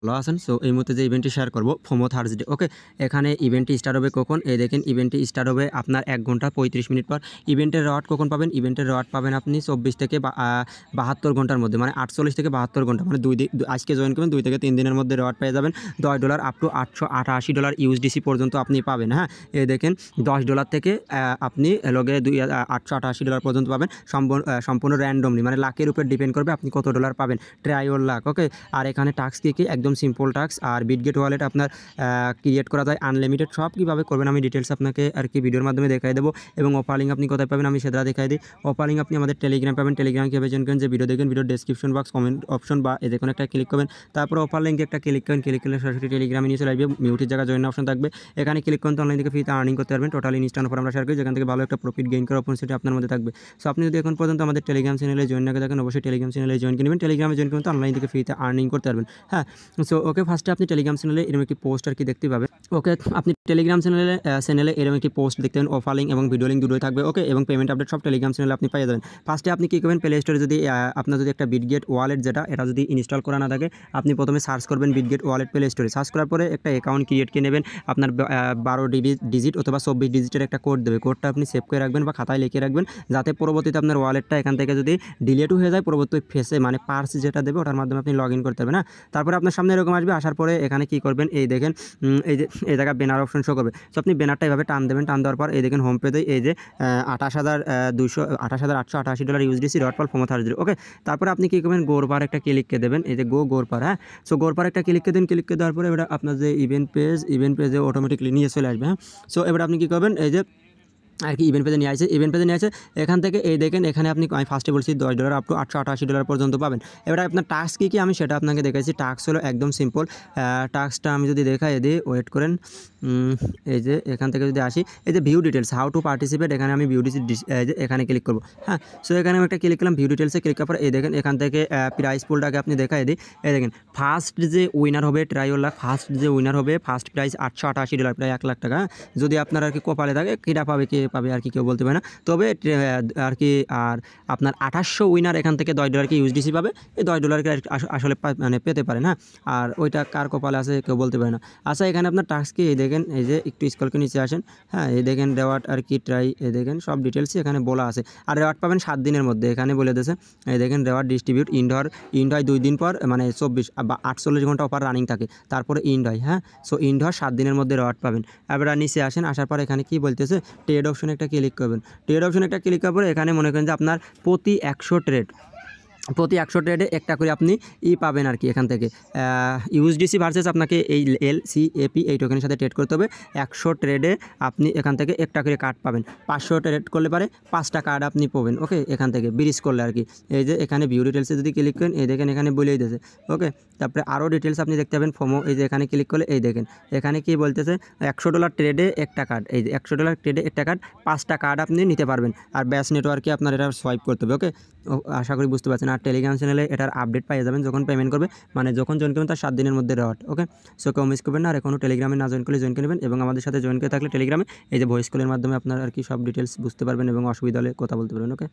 ভালো আছেন। সো এই মুহূর্তে যে ইভেন্টটি শেয়ার করব ফোমো থার্সডে। ওকে, এখানে ইভেন্টটি স্টার্ট হবে কখন? এই দেখেন ইভেন্টটি স্টার্ট হবে আপনার 1 ঘন্টা 35 মিনিট পর। ইভেন্টের রিওয়ার্ড কখন পাবেন? ইভেন্টের রিওয়ার্ড পাবেন আপনি 24 থেকে 72 ঘন্টার মধ্যে, মানে 48 থেকে 72 ঘন্টা, মানে আজকে জয়েন করবেন 2 থেকে 3 দিনের মধ্যে রিওয়ার্ড পেয়ে যাবেন। $10 আপ টু $888 ইউএসডিসি পর্যন্ত আপনি পাবেন। হ্যাঁ, এই দেখেন $10 থেকে আপনি লগে $888 পর্যন্ত পাবেন। সম্পূর্ণ র্যান্ডমলি, মানে লাকের উপর ডিপেন্ড করবে আপনি কত ডলার পাবেন। ট্রাই ওর লাক। ওকে, আর এখানে টাস্ক কি একদম সিম্পল টাস্ক। আর বিটগেট ওয়ালেট আপনার ক্রিয়েট করা যায় আনলিমিটেড। সব কীভাবে করবেন আমি ডিটেলস আপনাকে আর কি ভিডিওর মাধ্যমে দেখাই দেবো। এবং অফার লিঙ্ক আপনি কোথায় পাবেন আমি সেটা দেখাই দিই। অফার লিঙ্ক আপনি আমাদের টেলিগ্রাম পাবেন। টেলিগ্রাম কীভাবে জয়েন করেন, যে ভিডিও দেখেন video description box comment option বা যে কোনো একটা ক্লিক করবেন। তারপর অফার লিঙ্কে একটা ক্লিক করেন, ক্লিক করলে সরাসরি টেলিগ্রামে নিয়ে চলে আসবে। মিউটের জায়গায় জয়েন অপশন থাকবে, এখানে ক্লিক করতে অনলাইন থেকে ফ্রিতে আর্নিং করতে পারবেন। টোটালি ইনস্ট্যান্ট অফার আমরা শেয়ার করি, যেখান থেকে ভালো একটা প্রফিট গেইন করার অপরচুনিটি আপনার মধ্যে থাকবে। সো আপনি যদি এখন পর্যন্ত আমাদের টেলিগ্রাম চ্যানেলে জয়েন না করে থাকেন, অবশ্যই টেলিগ্রাম চ্যানেলে জয়েন করে নেবেন। টেলিগ্রামে জয়েন করতে অনলাইন থেকে ফ্রিতে আর্নিং করতে পারবেন। হ্যাঁ, সো ওকে, ফার্স্টে আপনি টেলিগ্রাম চ্যানেলে এরকম একটি পোস্ট আর কি দেখতে পাবেন। ওকে, আপনি টেলিগ্রাম চ্যানেলে এরকম একটি পোস্ট দেখতে পাবেন। অফার লিঙ্ক এবং ভিডিও লিঙ্ক দুটোই থাকবে। ওকে, এবং পেমেন্ট আপডেট সব টেলিগ্রাম চ্যানেলে আপনি পেয়ে যাবেন। ফার্স্টে আপনি কী করবেন, প্লে স্টোরে যদি আপনার যদি একটা বিটগেট ওয়ালেট যেটা এটা যদি ইনস্টল করা না থাকে, আপনি প্রথমে সার্চ করবেন বিটগেট ওয়ালেট প্লে স্টোরে। সার্চ করার পরে একটা অ্যাকাউন্ট ক্রিয়েট করে নেবেন। আপনার 12 ডিজিট অথবা 24 ডিজিটের একটা কোড দেবে। কোডটা আপনি সেভ করে রাখবেন বা খাতায় লিখে রাখবেন, যাতে পরবর্তীতে আপনার ওয়ালেটটা এখান থেকে যদি ডিলিটও হয়ে যায়, পরবর্তী ফেসে মানে পার্স যেটা দেবে ওটার মাধ্যমে আপনি লগ ইন করতে পারবেন। না, তারপরে আপনার সামনে এরকম আসবে। আসার পরে এখানে কী করবেন, এই দেখেন এই জায়গায় ব্যানার অপশন শো করবে। সো আপনি ব্যানারটা এভাবে টান দেবেন। টান দেওয়ার পর এই দেখেন হোম পেজে এই যে $28,888 ইউএসডিসি ডট পাল ফোমো থার্সডে। ওকে, তারপরে আপনি কী করবেন, গোরবার একটা ক্লিককে দেবেন। এই যে গোরবার। হ্যাঁ, সো গোরবার একটা ক্লিককে দেন। ক্লিককে দেওয়ার পরে এবার আপনার যে ইভেন্ট পেজে অটোমেটিকলি নিয়ে চলে আসবে। হ্যাঁ, সো এবার আপনি কী করবেন, এই যে আর কি ইভেন্ট পেজে নিয়ে আসে। এখান থেকে এই দেখেন এখানে আপনি আমি ফার্স্টে বলছি $10 আপ টু $888 পর্যন্ত পাবেন। এবার আপনার টাস্ক কী আমি সেটা আপনাকে দেখাইছি। টাস্ক হলো একদম সিম্পল। টাস্কটা আমি যদি দেখাই দিই, ওয়েট করেন। এই যে এখান থেকে যদি আসি, এই যে view details how to participate, এখানে আমি ভিউ এখানে ক্লিক করবো। হ্যাঁ, সো এখানে আমি একটা ক্লিক করলাম, ভিউ ডিটেলসে ক্লিক করার পর এই দেখেন এখান থেকে প্রাইস পুলটাকে আপনি দেখাই দিই। এই দেখেন ফার্স্ট যে উইনার হবে ট্রাইওর লাখ, ফার্স্ট প্রাইস $888, প্রায় $1 লাখ টাকা। যদি আপনার আর কি কপালে থাকে কিটা পাবে কে পাবে আর কি কেউ বলতে পারে না। তবে আর কি আর আপনার 2800 উইনার এখান থেকে $10 কি ইউএসডিসি পাবে। এই $10 আসলে মানে পেতে পারে না। আর ওইটা কার কপালে আছে কেউ বলতে পারে না। আচ্ছা, এখানে আপনার টাস্ক কি এই দেখেন, এই যে একটু স্ক্রল করে নিচে আসেন। হ্যাঁ, এই দেখেন রেওয়ার্ড আর কি ট্রাই, এই দেখেন সব ডিটেলসই এখানে বলা আছে। আর রেওয়ার্ড পাবেন 7 দিনের মধ্যে, এখানে বলে দিয়েছে। এই দেখেন রেওয়ার্ড ডিস্ট্রিবিউট ইন্ড হয় 2 দিন পর, মানে 24 বা 48 ঘন্টা অফার রানিং থাকে, তারপরে ইন্ড হয়। হ্যাঁ, সো ইন্ড হয় 7 দিনের মধ্যে রেওয়ার্ড পাবেন। এবার নিচে আসেন, আসার পর এখানে কি বলতেছে, ট্রেড অপশনে একটা ক্লিক করবেন। ট্রেড অপশনে একটা ক্লিক করার পরে এখানে মনে করেন যে আপনার প্রতি 100 ট্রেডে একটা করে আপনি পাবেন আর কি। এখান থেকে ইউএসডিসি ভার্সেস আপনাকে এই LCAP এই টোকেনের সাথে ট্রেড করতে হবে। 100 ট্রেডে আপনি এখান থেকে একটা করে কার্ড পাবেন। 500 ট্রেড করলে পারে 5টা কার্ড আপনি পাবেন। ওকে, এখান থেকে ব্রিজ করলে আর কি। এই যে এখানে ভিউ ডিটেলসে যদি ক্লিক করেন, এই দেখেন এখানে বলেই দিয়েছে। ওকে, তারপরে আরও ডিটেলস আপনি দেখতে পাবেন ফোমো। এই যে এখানে ক্লিক করলে এই দেখেন এখানে কি বলতেছে, $100 ট্রেডে একটা কার্ড। এই যে $100 ট্রেডে একটা কার্ড, 5টা কার্ড আপনি নিতে পারবেন। আর ব্যাস নেটওয়ার্কে আপনার এটা সোয়াইপ করতে হবে। ওকে, আশা করি বুঝতে পারছেন। আর টেলিগ্রাম চ্যানেলে এটার আপডেট পেয়ে যাবেন যখন পেমেন্ট করবে, মানে যখন জয়েন করবেন তার 7 দিনের মধ্যে রেওয়ার্ড। ওকে, সো কেউ মিস করবেন না। আর এখনও টেলিগ্রামে না জয়েন করলে জয়েন করে নেবেন, এবং আমাদের সাথে জয়েন করে থাকলে টেলিগ্রামে এই যে ভয়েস কলের মাধ্যমে আপনার আর কি সব ডিটেলস বুঝতে পারবেন এবং অসুবিধা হলে কথা বলতে পারবেন। ওকে।